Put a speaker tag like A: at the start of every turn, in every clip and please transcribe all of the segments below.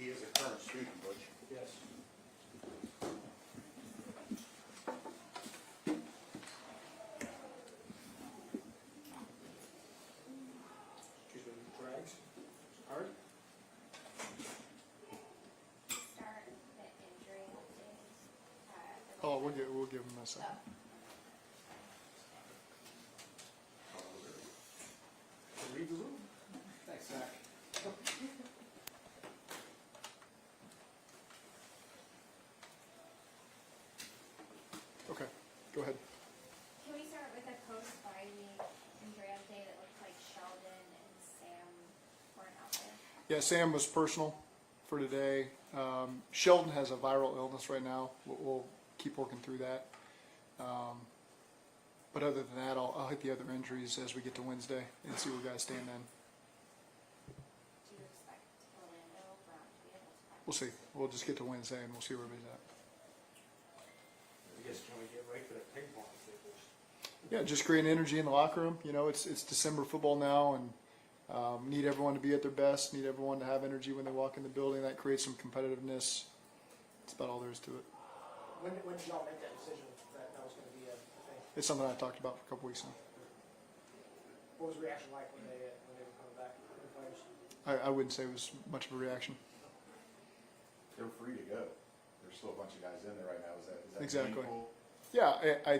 A: He is a current student, Butch.
B: Yes. Excuse me, drags. Hard.
C: Start the injury updates.
D: Oh, we'll give him a second.
B: Read the room. Thanks, Zach.
D: Okay, go ahead.
C: Can we start with a post-bye week injury update? It looks like Sheldon and Sam weren't out there.
D: Yeah, Sam was personal for today. Sheldon has a viral illness right now. We'll keep working through that. But other than that, I'll hit the other injuries as we get to Wednesday and see where guys stand then.
C: Do you expect Orlando Brown to be able to practice?
D: We'll see. We'll just get to Wednesday and we'll see where everybody's at.
B: I guess trying to get right for that ping pong tables.
D: Yeah, just creating energy in the locker room. You know, it's December football now, and need everyone to be at their best. Need everyone to have energy when they walk in the building. That creates some competitiveness. That's about all there is to it.
E: When did y'all make that decision that that was going to be a thing?
D: It's something I talked about for a couple weeks now.
E: What was the reaction like when they were coming back, the players?
D: I wouldn't say it was much of a reaction.
A: They're free to go. There's still a bunch of guys in there right now. Is that
D: Exactly.
A: meaningful?
D: Yeah,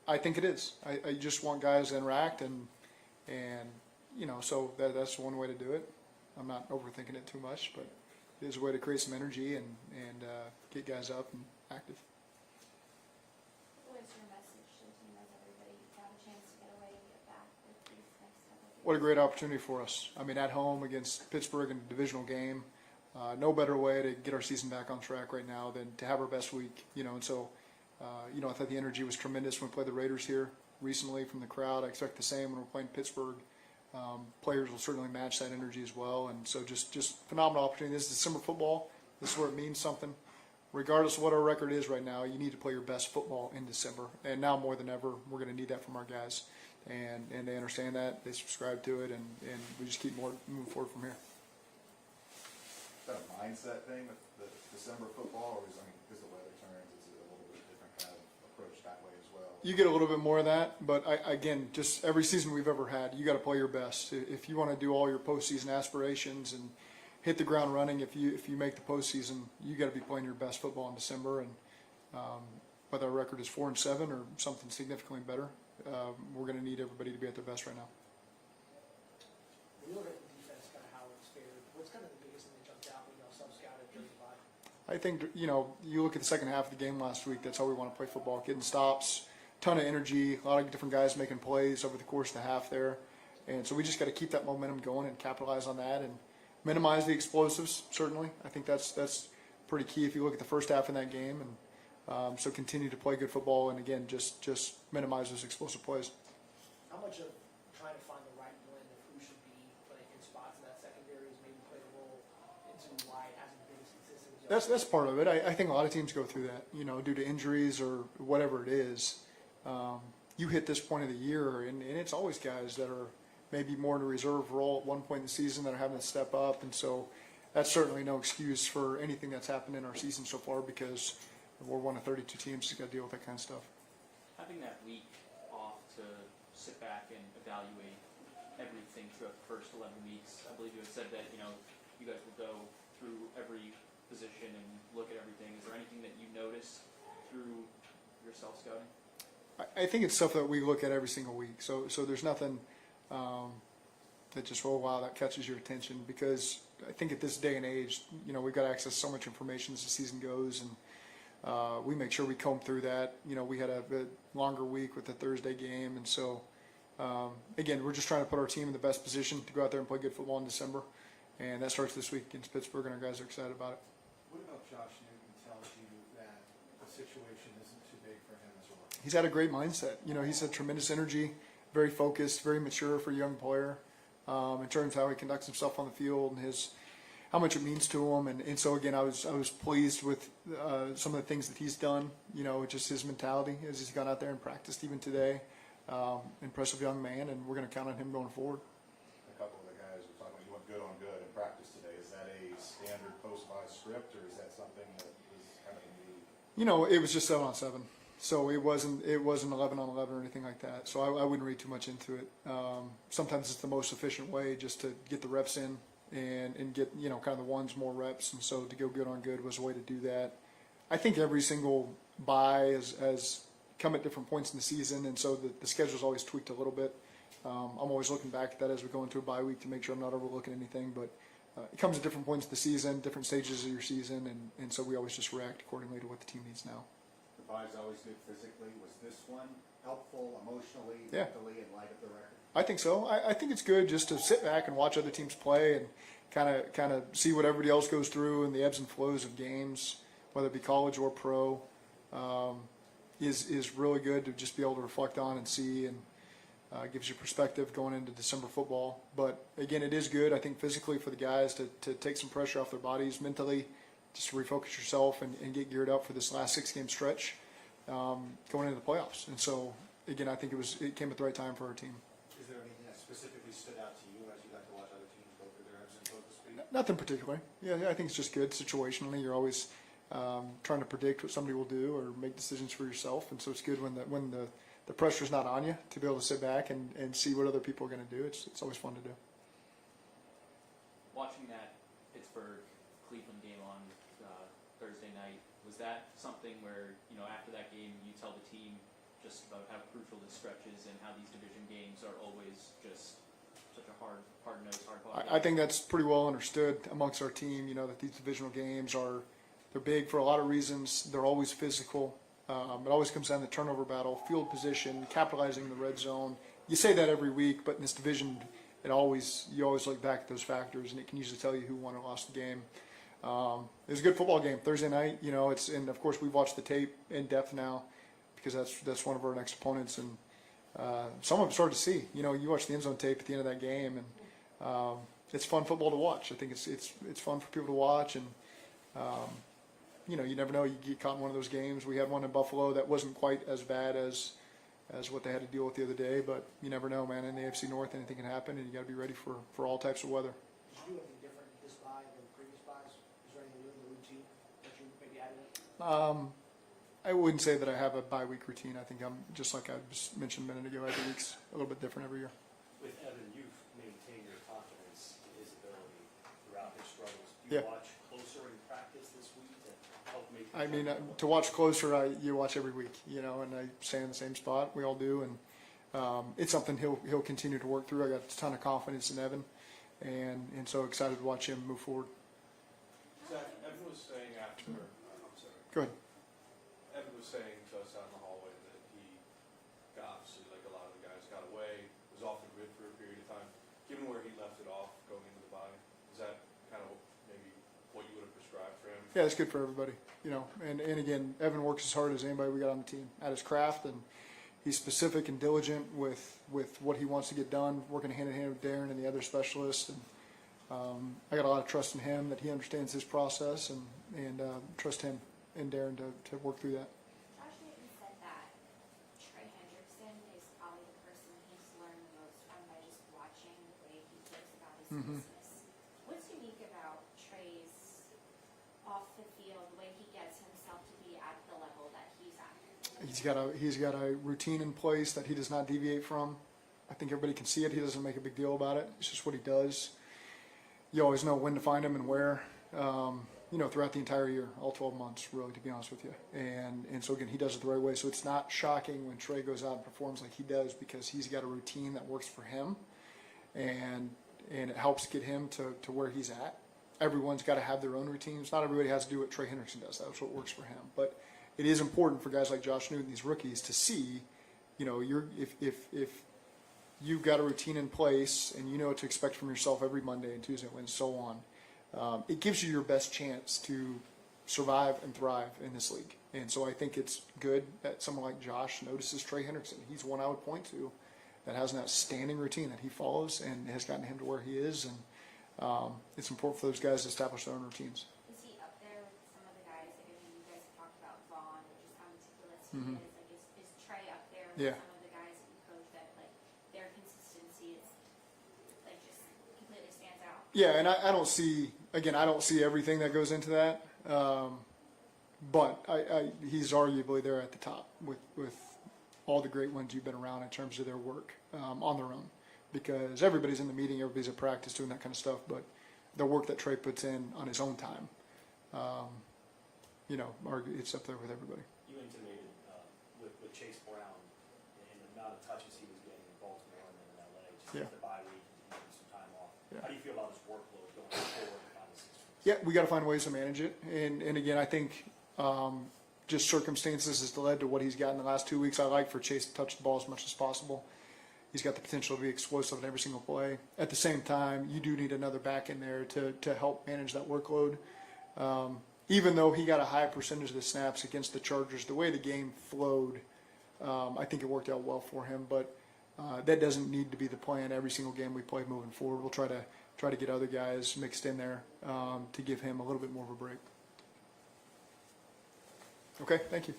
D: I think it is. I just want guys to interact and you know, so that's one way to do it. I'm not overthinking it too much, but it is a way to create some energy and get guys up and active.
C: What is your message to the team as everybody got a chance to get away and get back with these next couple of
D: What a
C: games?
D: great opportunity for us. I mean, at home against Pittsburgh in a divisional game, no better way to get our season back on track right now than to have our best week. You know, and so, you know, I thought the energy was tremendous when we played the Raiders here recently from the crowd. I expect the same when we're playing Pittsburgh. Players will certainly match that energy as well, and so just phenomenal opportunity. This is December football. This is where it means something. Regardless of what our record is right now, you need to play your best football in December, and now more than ever, we're going to need that from our guys, and they understand that, they subscribe to it, and we just keep moving forward from here.
A: Is that a mindset thing with the December football, or is, I mean, because the weather turns, it's a little bit different kind of approach that way as well?
D: You get a little bit more of that, but again, just every season we've ever had, you got to play your best. If you want to do all your postseason aspirations and hit the ground running, if you make the postseason, you got to be playing your best football in December. And whether our record is 4-7 or something significantly better, we're going to need everybody to be at their best right now.
E: When you look at the defense, kind of how it's fared, what's kind of the biggest thing that jumped out when y'all sub-scouted during the bye?
D: I think, you know, you look at the second half of the game last week, that's how we want to play football, getting stops, ton of energy, a lot of different guys making plays over the course of the half there. And so we just got to keep that momentum going and capitalize on that and minimize the explosives, certainly. I think that's pretty key if you look at the first half in that game. And so continue to play good football and, again, just minimize those explosive plays.
E: How much of trying to find the right blend of who should be playing in spots in that secondary has maybe played a role into why it hasn't been as consistent as y'all?
D: That's part of it. I think a lot of teams go through that, you know, due to injuries or whatever it is. You hit this point of the year, and it's always guys that are maybe more in a reserve role at one point in the season that are having to step up. And so that's certainly no excuse for anything that's happened in our season so far, because we're one of 32 teams that's got to deal with that kind of stuff.
F: Having that week off to sit back and evaluate everything throughout the first 11 weeks, I believe you had said that, you know, you guys will go through every position and look at everything. Is there anything that you noticed through your self-scouting?
D: I think it's stuff that we look at every single week. So there's nothing that just, oh, wow, that catches your attention, because I think at this day and age, you know, we've got access to so much information as the season goes, and we make sure we comb through that. You know, we had a longer week with the Thursday game, and so, again, we're just trying to put our team in the best position to go out there and play good football in December, and that starts this week against Pittsburgh, and our guys are excited about it.
G: What about Josh Newton tells you that the situation isn't too big for him as well?
D: He's had a great mindset. You know, he's had tremendous energy, very focused, very mature for a young player, in terms of how he conducts himself on the field and how much it means to him. And so again, I was pleased with some of the things that he's done. You know, just his mentality as he's gone out there and practiced even today. Impressive young man, and we're going to count on him going forward.
A: A couple of the guys were talking, you went good on good in practice today. Is that a standard post-bye something that was kind of a new?
D: You know, it was just 7-on-7, so it wasn't 11-on-11 or anything like that. So I wouldn't read too much into it. Sometimes it's the most efficient way just to get the reps in and get, you know, kind of the ones more reps. And so to go good on good was a way to do that. I think every single bye has come at different points in the season, and so the schedule's always tweaked a little bit. I'm always looking back at that as we go into a bye week to make sure I'm not overlooking anything, but it comes at different points of the season, different stages of your season, and so we always just react accordingly to what the team needs now.
A: The bye's always good physically. Was this one helpful emotionally,
D: Yeah.
A: mentally, in light of the record?
D: I think so. I think it's good just to sit back and watch other teams play and kind of see what everybody else goes through and the ebbs and flows of games, whether it be college or pro, is really good to just be able to reflect on and see, and gives you perspective going into December football. But again, it is good, I think, physically for the guys to take some pressure off their bodies, mentally, just to refocus yourself and get geared up for this last 6-game stretch going into the playoffs. And so, again, I think it came at the right time for our team.
G: Is there anything that specifically stood out to you as you got to watch other teams go through their ebbs and flows, so to speak?
D: Nothing particular. Yeah, I think it's just good situationally. You're always trying to predict what somebody will do or make decisions for yourself, and so it's good when the pressure's not on you to be able to sit back and see what other people are going to do. It's always fun to do.
F: Watching that Pittsburgh Cleveland game on Thursday night, was that something where, you know, after that game you tell the team just about how crucial this stretch is and how these division games are always just such a hard-nosed, hard-fought game?
D: I think that's pretty well understood amongst our team, you know, that these divisional games they're big for a lot of reasons. They're always physical. It always comes down to turnover battle, field position, capitalizing in the red zone. You say that every week, but in this division, you always look back at those factors, and it can usually tell you who won or lost the game. It was a good football game Thursday night. You know, and of course we've watched the tape in depth now because that's one of our next opponents, and some of it's hard to see. You know, you watch the end zone tape at the end of that game, and it's fun football to watch. I think it's fun for people to watch, and you know, you never know. You get caught in one of those games. We had one in Buffalo that wasn't quite as bad as what they had to deal with the other day, but you never know, man. In the AFC North, anything can happen, and you got to be ready for all types of weather.
E: Did you do anything different this bye than previous byes? Is there anything new in the routine that you maybe added?
D: I wouldn't say that I have a bye week routine. I think I'm just like I just mentioned a minute ago. Every week's a little bit different every year.
H: With Evan, you've maintained your confidence in his ability throughout his struggles. Do you
D: Yeah.
H: watch closer in practice this week to help make?
D: I mean, to watch closer, you watch every week, you know, and I stay in the same spot. We all do, and it's something he'll continue to work through. I got a ton of confidence in Evan, and so excited to watch him move forward.
I: Zach, Evan was saying after, I'm sorry,
D: Go ahead.
I: Evan was saying to us out in the hallway that he got, obviously, like a lot of the guys, got away, was off the grid for a period of time. Given where he left it off going into the bye, is that kind of maybe what you would have prescribed for him?
D: Yeah, it's good for everybody, you know. And again, Evan works as hard as anybody we got on the team at his craft, and he's specific and diligent with what he wants to get done, working hand in hand with Darren and the other specialists. And I got a lot of trust in him that he understands his process, and trust him and Darren to work through that.
C: Josh Newton said that Trey Hendrickson is probably the person he's learned the most from by just watching the way he cares about his business. What's unique about Trey's off the field, the way he gets himself to be at the level that he's at?
D: He's got a routine in place that he does not deviate from. I think everybody can see it. He doesn't make a big deal about it. It's just what he does. You always know when to find him and where. You know, throughout the entire year, all 12 months, really, to be honest with you. And so again, he does it the right way. So it's not shocking when Trey goes out and performs like he does, because he's got a routine that works for him, and it helps get him to where he's at. Everyone's got to have their own routines. Not everybody has to do what Trey Hendrickson does. That's what works for him. But it is important for guys like Josh Newton, these rookies, to see, you know, if you've got a routine in place and you know what to expect from yourself every Monday and Tuesday and so on, it gives you your best chance to survive and thrive in this league. And so I think it's good that someone like Josh notices Trey Hendrickson. He's one I would point to that has an outstanding routine that he follows and has gotten him to where he is. And it's important for those guys to establish their own routines.
C: Is he up there with some of the guys? Like, I mean, you guys have talked about Vaughn, which is how meticulous he is. Like, is Trey up there with
D: Yeah.
C: some of the guys that you coach that, like, their consistency is, like, just completely stands out?
D: Yeah, and I don't see everything that goes into that. But he's arguably there at the top with all the great ones you've been around in terms of their work on their own. Because everybody's in the meeting, everybody's at practice doing that kind of stuff, but the work that Trey puts in on his own time, it's up there with everybody.
H: You intimated with Chase Brown and the amount of touches he was getting in Baltimore and then in LA, just
D: Yeah.
H: the bye week and having some time off.
D: Yeah.
H: How do you feel about his workload going forward in the 6 weeks?
D: Yeah, we got to find ways to manage it. And again, I think just circumstances has led to what he's got in the last 2 weeks. I like for Chase to touch the ball as much as possible. He's got the potential to be explosive in every single play. At the same time, you do need another back in there to help manage that workload. Even though he got a high percentage of the snaps against the Chargers, the way the game flowed, I think it worked out well for him. But that doesn't need to be the plan every single game we play moving forward. We'll try to get other guys mixed in there to give him a little bit more of a break. Okay, thank you.